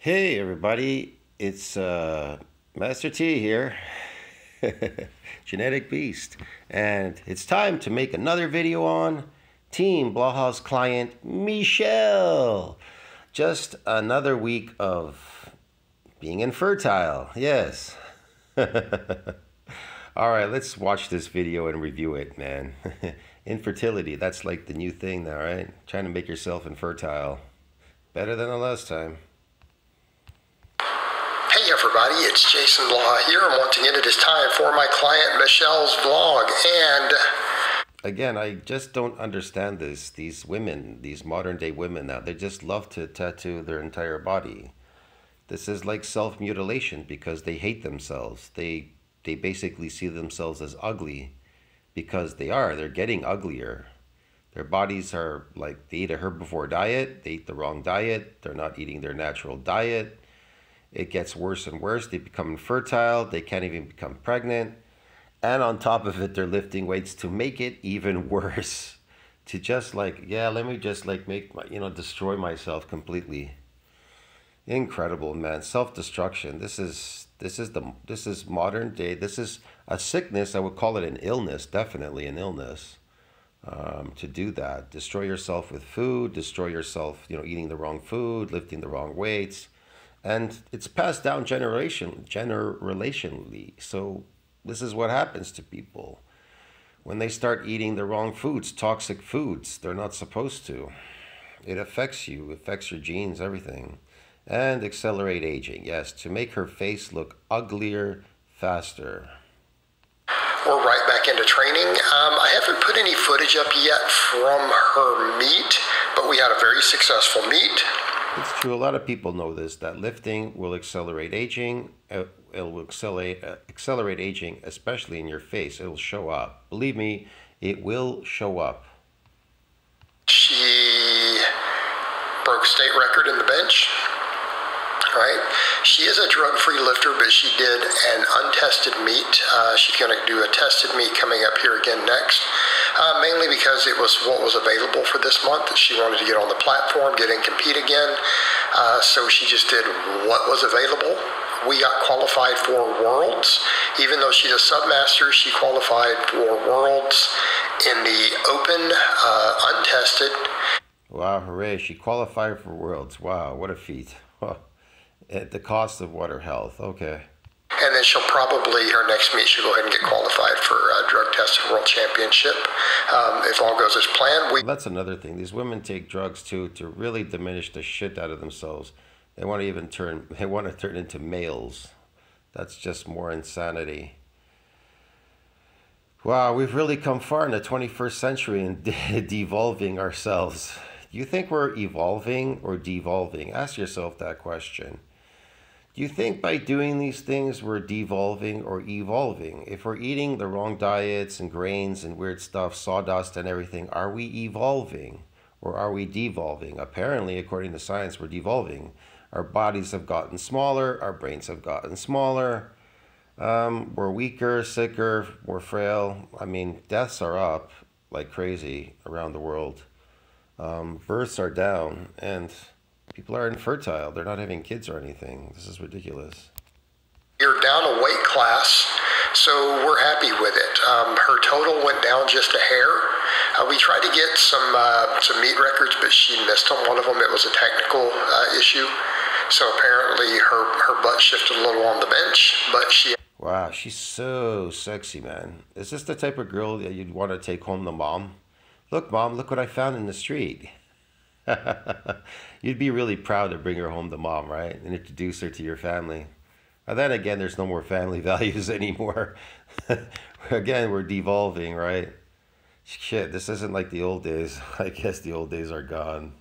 Hey everybody, it's Master T here, Genetic Beast, and it's time to make another video on Team Blaha's client, Michelle. Just another week of being infertile, yes. Alright, let's watch this video and review it, man. Infertility, that's like the new thing now, right? Trying to make yourself infertile. Better than the last time. Hey everybody, it's Jason Blaha here, and once again it is time for my client Michelle's vlog. And again, I just don't understand this. These women, these modern day women now, they just love to tattoo their entire body. This is like self-mutilation because they hate themselves. They basically see themselves as ugly because they're getting uglier. Their bodies are like, they eat a herbivore diet, they eat the wrong diet, they're not eating their natural diet. It gets worse and worse. They become infertile. They can't even become pregnant. And on top of it, they're lifting weights to make it even worse. To just like, yeah, let me just like make my, destroy myself completely. Incredible, man. Self-destruction. This is modern day. This is a sickness. I would call it an illness, definitely an illness. To do that. Destroy yourself with food, destroy yourself, eating the wrong food, lifting the wrong weights. And it's passed down generationally. So this is what happens to people when they start eating the wrong foods, toxic foods. They're not supposed to. It affects you, affects your genes, everything. And accelerate aging. Yes, to make her face look uglier faster. we're right back into training. I haven't put any footage up yet from her meet, but we had a very successful meet. It's true. A lot of people know this, that lifting will accelerate aging. It will accelerate aging, especially in your face. It will show up. Believe me, it will show up. She broke state record in the bench. Right? She is a drug-free lifter, but she did an untested meet. She's going to do a tested meet coming up here again next, mainly because it was what was available for this month. She wanted to get on the platform, get in, compete again. So she just did what was available. We got qualified for Worlds. Even though she's a submaster, she qualified for Worlds in the open, untested. Wow, hooray. She qualified for Worlds. Wow, what a feat. At the cost of what, her health? Okay. And then she'll probably, her next meet, she'll go ahead and get qualified for a drug-tested world championship. If all goes as planned. Well, that's another thing. These women take drugs, too, to really diminish the shit out of themselves. They want to turn into males. That's just more insanity. Wow, we've really come far in the 21st century in devolving ourselves. Do you think we're evolving or devolving? Ask yourself that question. Do you think by doing these things we're devolving or evolving? If we're eating the wrong diets and grains and weird stuff, sawdust and everything, are we evolving or are we devolving? Apparently, according to science, we're devolving. Our bodies have gotten smaller, our brains have gotten smaller, we're weaker, sicker, more frail. I mean, deaths are up like crazy around the world. Births are down, and people are infertile. They're not having kids or anything. This is ridiculous. You're down a weight class, so we're happy with it. Her total went down just a hair. We tried to get some meet records, but she missed on one of them. It was a technical issue. So apparently her butt shifted a little on the bench, but she... Wow, she's so sexy, man. Is this the type of girl that you'd want to take home to mom? Look, Mom, look what I found in the street. You'd be really proud to bring her home to Mom, right? And introduce her to your family. And then again, there's no more family values anymore. Again, we're devolving, right? Shit, this isn't like the old days. I guess the old days are gone.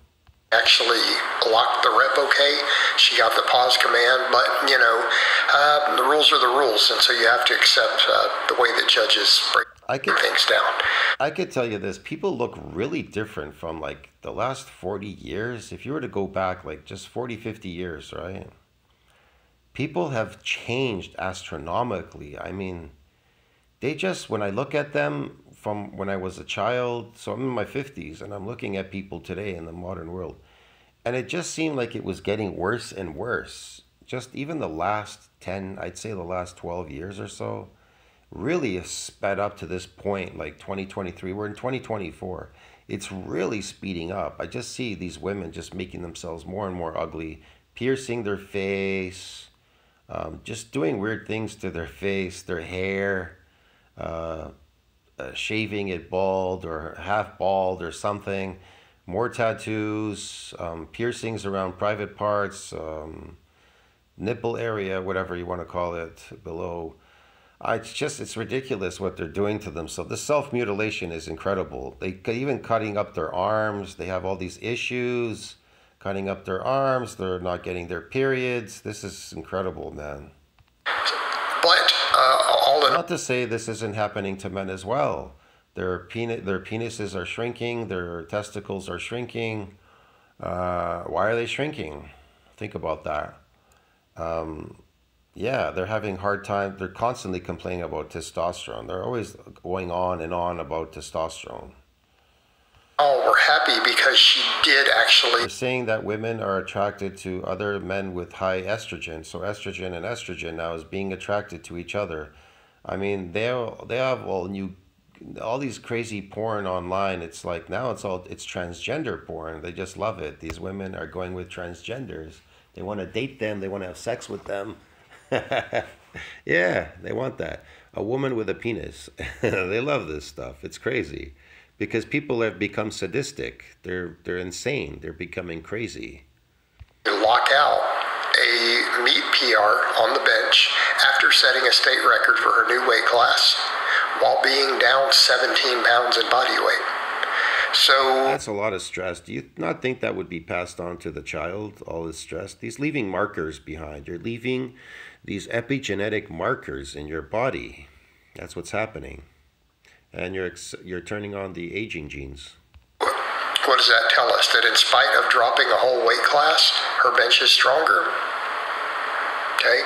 Actually locked the rep okay. She got the pause command, but, the rules are the rules, and so you have to accept the way that judges break things down. I could tell you this, people look really different from like the last 40 years. If you were to go back like just 40, 50 years, right? People have changed astronomically. I mean, they just, when I look at them from when I was a child, so I'm in my 50s and I'm looking at people today in the modern world, And it just seemed like it was getting worse and worse. Just even the last 10, I'd say the last 12 years or so, really sped up to this point, like 2023. We're in 2024. It's really speeding up. I just see these women just making themselves more and more ugly, piercing their face, just doing weird things to their face, their hair, uh, shaving it bald or half bald or something, more tattoos, piercings around private parts, nipple area, whatever you want to call it, below. It's ridiculous what they're doing to them. So the self-mutilation is incredible. Even cutting up their arms, they have all these issues, cutting up their arms, they're not getting their periods. This is incredible, man. But all in Not to say this isn't happening to men as well. Their penises are shrinking, their testicles are shrinking. Why are they shrinking? Think about that. Yeah, they're having hard time. They're constantly complaining about testosterone. They're always going on and on about testosterone. all, we're happy because she did actually. They're saying that women are attracted to other men with high estrogen. So estrogen and estrogen now is being attracted to each other. I mean, they have all these crazy porn online. It's like now it's transgender porn. They just love it. These women are going with transgenders. They want to date them. They want to have sex with them. Yeah, they want that. A woman with a penis. They love this stuff. It's crazy because people have become sadistic. They're insane. They're becoming crazy. Lock out a meet PR on the bench after setting a state record for her new weight class while being down 17 pounds in body weight. So that's a lot of stress. Do you not think that would be passed on to the child, all this stress? These leaving markers behind. You're leaving these epigenetic markers in your body. That's what's happening. And you're turning on the aging genes. what does that tell us? That in spite of dropping a whole weight class, her bench is stronger. Okay?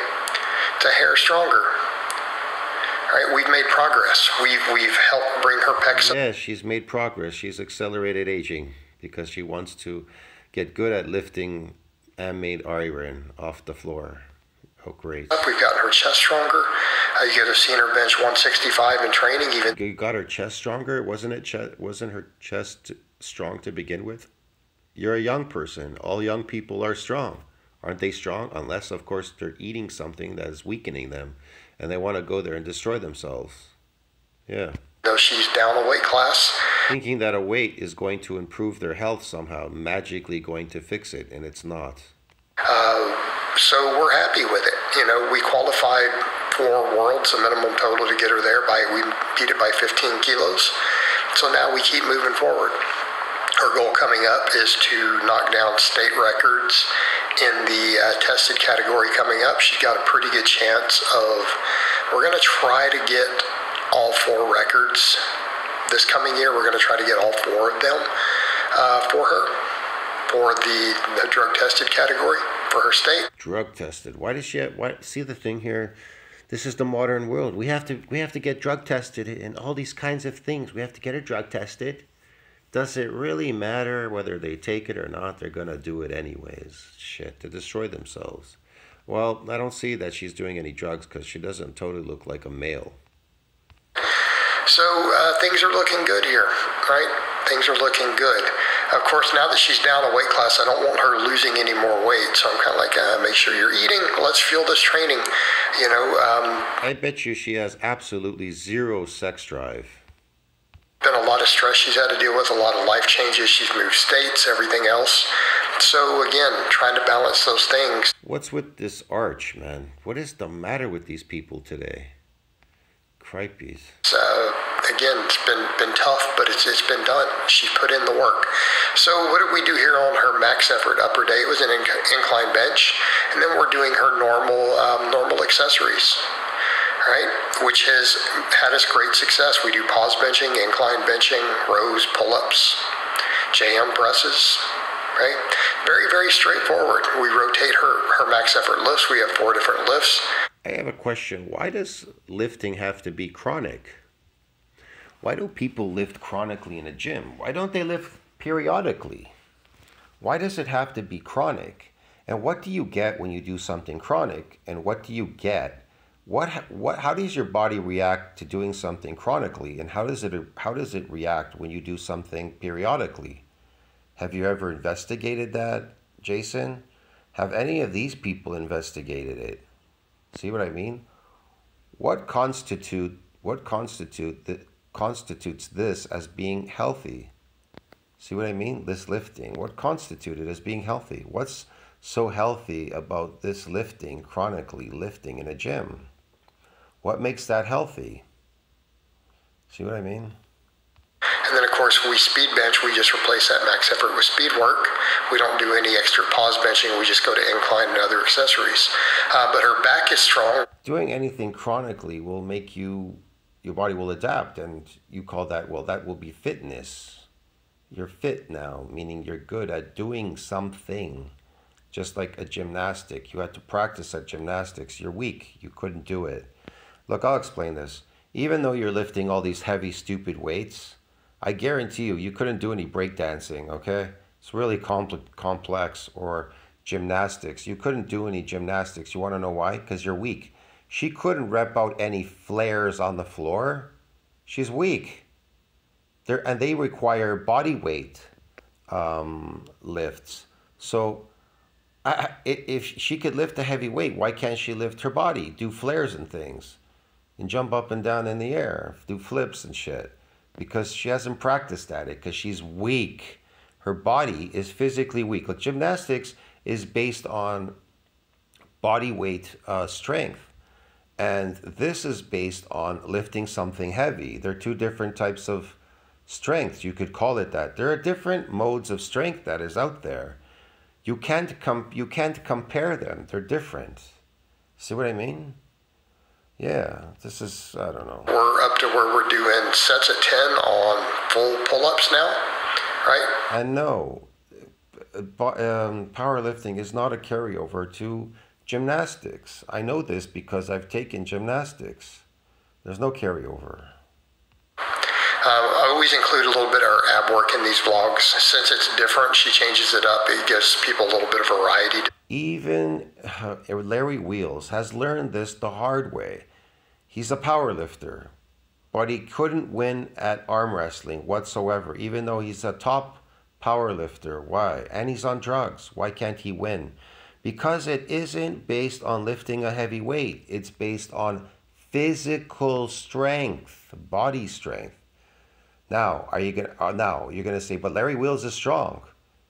It's a hair stronger. All right, we've made progress. We've helped bring her pecs up. Yes, she's made progress. She's accelerated aging because she wants to get good at lifting handmade iron off the floor. Oh, great. We've gotten her chest stronger. You could have seen her bench 165 in training. Even You got her chest stronger? Wasn't her chest strong to begin with? You're a young person. All young people are strong. Aren't they strong? Unless, of course, they're eating something that is weakening them and they want to go there and destroy themselves. Yeah. though she's down a weight class. Thinking that a weight is going to improve their health somehow, magically going to fix it, and it's not. So we're happy with it. You know, we qualified for Worlds, a minimum total to get her there. We beat it by 15 kilos. So now we keep moving forward. Her goal coming up is to knock down state records in the tested category coming up. She's got a pretty good chance of, we're going to try to get all 4 records this coming year. We're going to try to get all 4 of them for her, for the drug tested category for her state. Drug tested. Why does she? See the thing here? This is the modern world. We have to get drug tested and all these kinds of things. We have to get her drug tested. Does it really matter whether they take it or not? They're gonna do it anyways. Shit, to destroy themselves. Well, I don't see that she's doing any drugs because she doesn't totally look like a male. So things are looking good here, right? Things are looking good. Of course, now that she's down a weight class, I don't want her losing any more weight. So I'm kind of like, make sure you're eating. Let's fuel this training. You know. I bet you she has absolutely zero sex drive. Been a lot of stress she's had to deal with, a lot of life changes. She's moved states, everything else. So again, trying to balance those things. What's with this arch, man? What is the matter with these people today? Cripes. Again, it's been tough, but it's been done. She's put in the work. So what did we do here on her max effort upper day? It was an incline bench, and then we're doing her normal accessories, right? Which has had us great success. We do pause benching, incline benching, rows, pull-ups, JM presses, right? Very, very straightforward. We rotate her max effort lifts. We have 4 different lifts. I have a question. Why does lifting have to be chronic? Why do people lift chronically in a gym? Why don't they lift periodically? Why does it have to be chronic? And what do you get when you do something chronic? And what do you get? How does your body react to doing something chronically? And how does it react when you do something periodically? Have you ever investigated that, Jason? Have any of these people investigated it? See what I mean? What constitutes this as being healthy? See what I mean? This lifting. What constitutes it as being healthy? What's so healthy about this lifting, chronically lifting in a gym? What makes that healthy? See what I mean? And then, of course, when we speed bench, we just replace that max effort with speed work. We don't do any extra pause benching. We just go to incline and other accessories. But her back is strong. Doing anything chronically will make your body will adapt. And you call that, well, that will be fitness. You're fit now, meaning you're good at doing something. Just like a gymnastic. You had to practice at gymnastics. You're weak. You couldn't do it. Look, I'll explain this. Even though you're lifting all these heavy, stupid weights, I guarantee you couldn't do any breakdancing, okay? It's really complex. Or gymnastics. You couldn't do any gymnastics. You want to know why? Because you're weak. She couldn't rep out any flares on the floor. She's weak. And they require body weight lifts. So if she could lift a heavy weight, why can't she lift her body? Do flares and things. And jump up and down in the air. Do flips and shit. Because she hasn't practiced at it. Because she's weak. Her body is physically weak. Like gymnastics is based on body weight strength. And this is based on lifting something heavy. They're two different types of strength. You could call it that. There are different modes of strength that is out there. You can't compare them. They're different. See what I mean? Yeah, this is, I don't know. We're up to where we're doing sets of 10 on full pull-ups now, right? And no, powerlifting is not a carryover to gymnastics. I know this because I've taken gymnastics. There's no carryover. I always include a little bit of our ab work in these vlogs. Since it's different, she changes it up. It gives people a little bit of variety. Even Larry Wheels has learned this the hard way. He's a power lifter, but he couldn't win at arm wrestling whatsoever, even though he's a top power lifter. Why? And he's on drugs. Why can't he win? Because it isn't based on lifting a heavy weight. It's based on physical strength, body strength. Now, you're gonna say, but Larry Wheels is strong.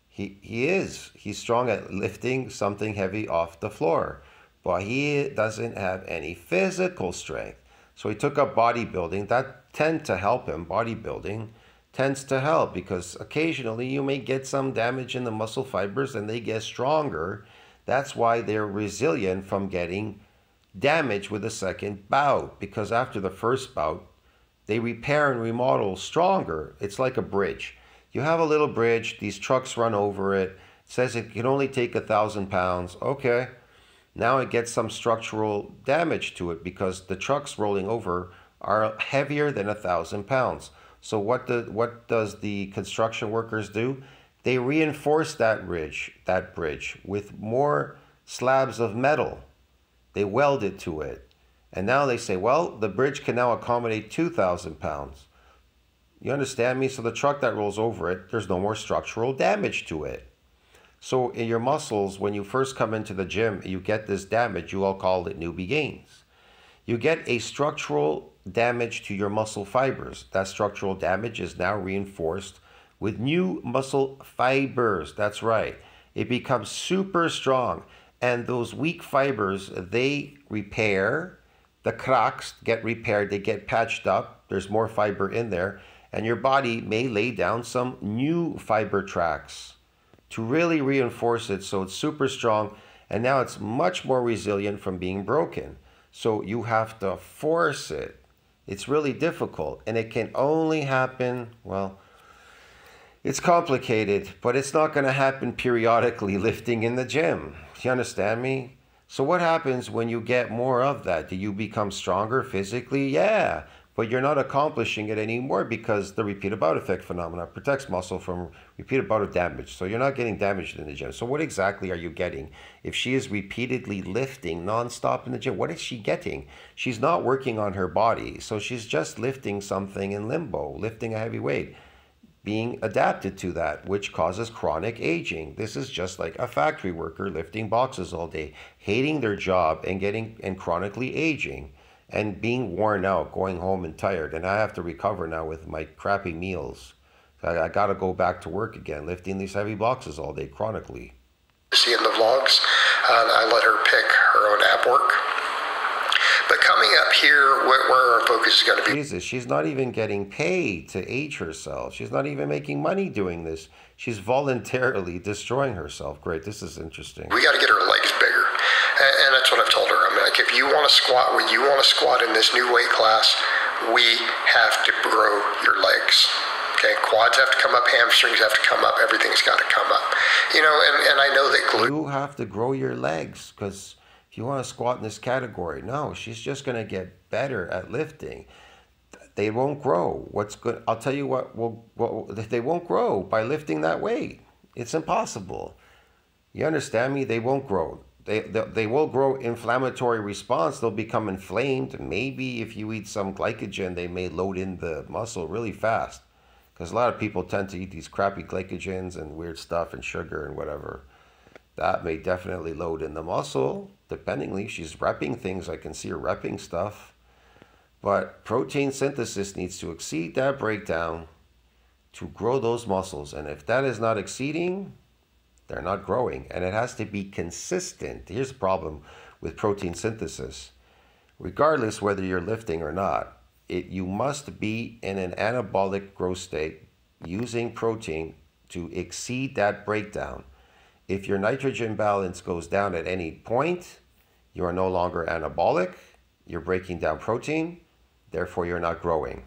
He is. He's strong at lifting something heavy off the floor, but he doesn't have any physical strength. So he took up bodybuilding. That tends to help him. Bodybuilding tends to help because occasionally you may get some damage in the muscle fibers and they get stronger. That's why they're resilient from getting damage with a second bout, because after the first bout, they repair and remodel stronger. It's like a bridge. You have a little bridge, these trucks run over it. It says it can only take 1,000 pounds. Okay, now it gets some structural damage to it because the trucks rolling over are heavier than 1,000 pounds. So what does the construction workers do? They reinforce that bridge with more slabs of metal. They weld it to it. And now they say, well, the bridge can now accommodate 2,000 pounds. You understand me? So the truck that rolls over it, there's no more structural damage to it. So in your muscles, when you first come into the gym, you get this damage. You all call it newbie gains. You get a structural damage to your muscle fibers. That structural damage is now reinforced with new muscle fibers. That's right. It becomes super strong. And those weak fibers, they repair. The cracks get repaired. They get patched up. There's more fiber in there. And your body may lay down some new fiber tracks to really reinforce it so it's super strong. And now it's much more resilient from being broken. So you have to force it. It's really difficult. And it can only happen, well, it's complicated, but it's not going to happen periodically lifting in the gym. You understand me? So what happens when you get more of that? Do you become stronger physically? Yeah. But but you're not accomplishing it anymore because the repeated bout effect phenomena protects muscle from repeated bout of damage. So you're not getting damaged in the gym. So what exactly are you getting? If she is repeatedly lifting nonstop in the gym, what is she getting? She's not working on her body. So she's just lifting something in limbo, lifting a heavy weight, being adapted to that, which causes chronic aging. This is just like a factory worker lifting boxes all day, hating their job and chronically aging and being worn out, going home and tired. And I have to recover now with my crappy meals. I got to go back to work again, lifting these heavy boxes all day chronically. See in the vlogs, I let her pick her own ab work. But coming up here, where our focus is going to be. Jesus, she's not even getting paid to age herself. She's not even making money doing this. She's voluntarily destroying herself. Great, this is interesting. We got to get her legs bigger. And that's what I've told her. I mean, like, if you want to squat, when you want to squat in this new weight class, we have to grow your legs. Okay, quads have to come up, hamstrings have to come up, everything's got to come up. You know, and I know that glute. You have to grow your legs, because if you want to squat in this category, no, she's just going to get better at lifting. They won't grow. What's good? I'll tell you what they won't grow by lifting that weight. It's impossible. You understand me? They won't grow. They will grow inflammatory response. They'll become inflamed. Maybe if you eat some glycogen, they may load in the muscle really fast. Because a lot of people tend to eat these crappy glycogens and weird stuff and sugar and whatever. That may definitely load in the muscle. Dependingly, she's repping things. I can see her repping stuff. But protein synthesis needs to exceed that breakdown to grow those muscles. And if that is not exceeding, they're not growing. And it has to be consistent. Here's the problem with protein synthesis. Regardless whether you're lifting or not, you must be in an anabolic growth state using protein to exceed that breakdown. If your nitrogen balance goes down at any point, you are no longer anabolic. You're breaking down protein. Therefore, you're not growing.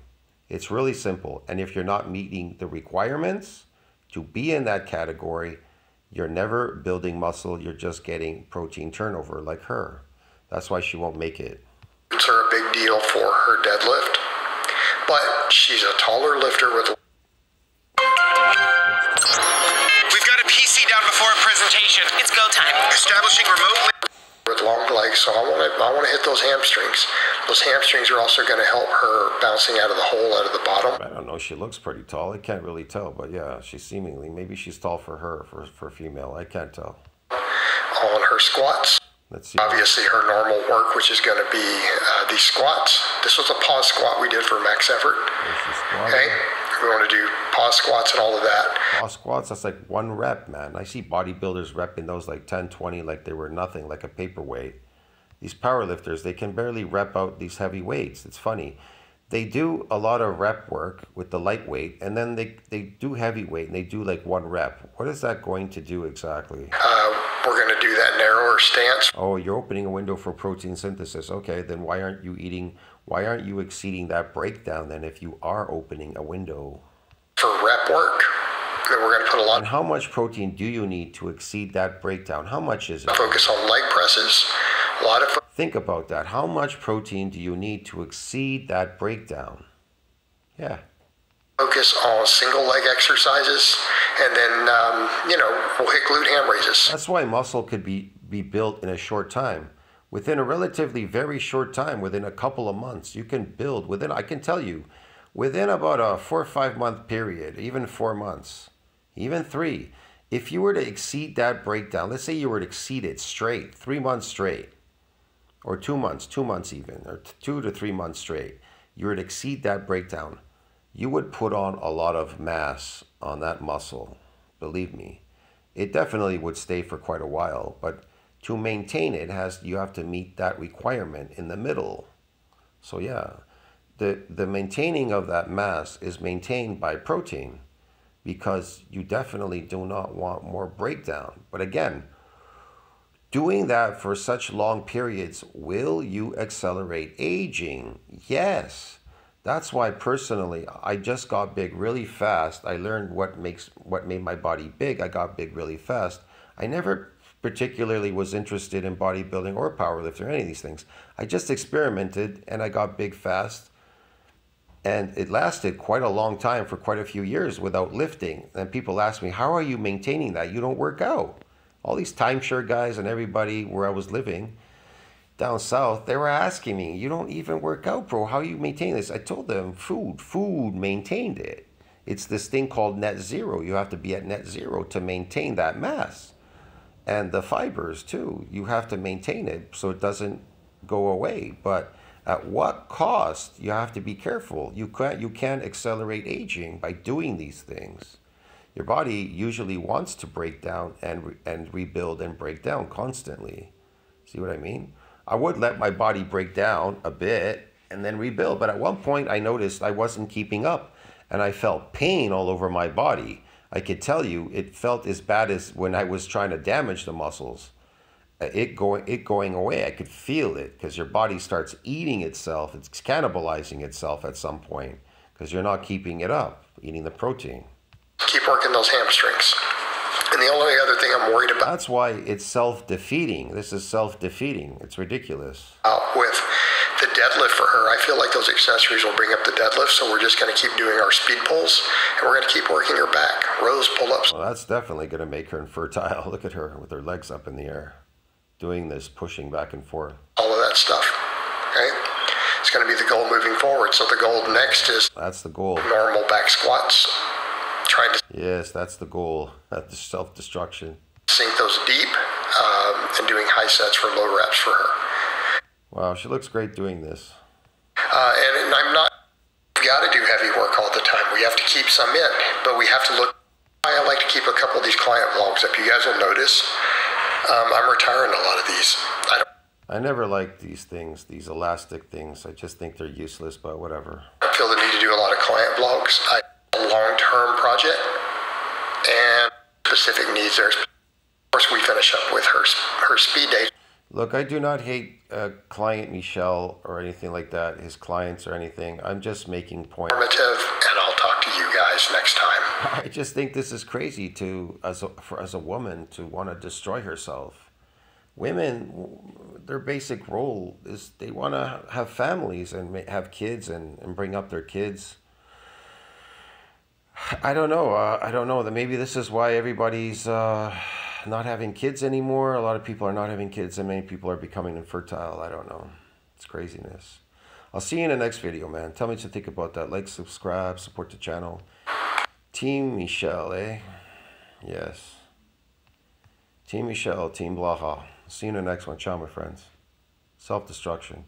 It's really simple. And if you're not meeting the requirements to be in that category, you're never building muscle. You're just getting protein turnover like her. That's why she won't make it. It's a big deal for her deadlift, but she's a taller lifter with. We've got a PC down before a presentation. It's go time. Establishing remotely. With long legs, so I want to hit those hamstrings. Those hamstrings are also going to help her bouncing out of the hole, out of the bottom. I don't know. She looks pretty tall. I can't really tell, but yeah, she's seemingly, maybe she's tall for her, for female. I can't tell. On her squats. Let's see. Obviously, her normal work, which is going to be these squats. This was a pause squat we did for max effort. Okay, we want to do pause squats and all of that. Pause squats, that's like 1 rep, man. I see bodybuilders repping those like 10, 20, like they were nothing, like a paperweight. These powerlifters, they can barely rep out these heavy weights. It's funny. They do a lot of rep work with the lightweight, and then they do heavyweight, and they do like 1 rep. What is that going to do exactly? We're going to do that narrower stance. Oh, you're opening a window for protein synthesis. Okay, then why aren't you exceeding that breakdown then if you are opening a window? For rep work, then we're going to put a lot. And how much protein do you need to exceed that breakdown? How much is it? Focus on leg presses. A lot of. Think about that. How much protein do you need to exceed that breakdown? Yeah. Focus on single leg exercises, and then, we'll hit glute ham raises. That's why muscle could be built in a short time. Within a relatively very short time, within a couple of months, you can build I can tell you, within about a 4 or 5 month period, even 4 months, even 3, if you were to exceed that breakdown, let's say you were to exceed it straight, 3 months straight, or 2 months even, or 2 to 3 months straight, you were to exceed that breakdown, you would put on a lot of mass on that muscle. Believe me, it definitely would stay for quite a while, but to maintain it, you have to meet that requirement in the middle. So yeah, the maintaining of that mass is maintained by protein, because you definitely do not want more breakdown. But again, doing that for such long periods, will you accelerate aging? Yes. That's why personally, I just got big really fast. I learned what made my body big. I got big really fast. I never particularly was interested in bodybuilding or powerlifting or any of these things. I just experimented and I got big fast. And it lasted quite a long time, for quite a few years, without lifting. And people ask me, how are you maintaining that? You don't work out. All these timeshare guys and everybody where I was living down south, they were asking me, you don't even work out, bro. How you maintain this? I told them, food maintained it. It's this thing called net zero. You have to be at net zero to maintain that mass. And the fibers too, you have to maintain it so it doesn't go away. But at what cost? You have to be careful. You can't accelerate aging by doing these things. Your body usually wants to break down and rebuild and break down constantly. See what I mean? I would let my body break down a bit and then rebuild. But at one point I noticed I wasn't keeping up and I felt pain all over my body. I could tell you it felt as bad as when I was trying to damage the muscles. It going away. I could feel it because your body starts eating itself. It's cannibalizing itself at some point because you're not keeping it up, eating the protein. Keep working those hamstrings. And the only other thing I'm worried about... That's why it's self-defeating. This is self-defeating. It's ridiculous. With the deadlift for her, I feel like those accessories will bring up the deadlift, so we're just going to keep doing our speed pulls, and we're going to keep working her back. Rows, pull-ups. Well, that's definitely going to make her infertile. Look at her with her legs up in the air, doing this, pushing back and forth. All of that stuff, okay? It's going to be the goal moving forward. So the goal next is... That's the goal. Normal back squats. Trying to... Yes, that's the goal. That's the self-destruction. Sink those deep and doing high sets for low reps for her. Wow, she looks great doing this. And I'm not... We've got to do heavy work all the time. We have to keep some in, but we have to look... I like to keep a couple of these client vlogs up. You guys will notice I'm retiring a lot of these. I never liked these things, these elastic things. I just think they're useless, but whatever. I feel the need to do a lot of client vlogs. A long-term project and specific needs there. Of course, we finish up with her speed day. Look, I do not hate client Michel or anything like that, his clients or anything. I'm just making points. Informative, and I'll talk to you guys next time. I just think this is crazy as a woman to want to destroy herself. Women, their basic role is they want to have families and have kids and bring up their kids. I don't know. I don't know. That maybe this is why everybody's not having kids anymore. A lot of people are not having kids, and many people are becoming infertile. I don't know. It's craziness. I'll see you in the next video, man. Tell me what you think about that. Like, subscribe, support the channel. Team Michel, eh? Yes. Team Michel, Team Blaha. See you in the next one. Ciao, my friends. Self-destruction.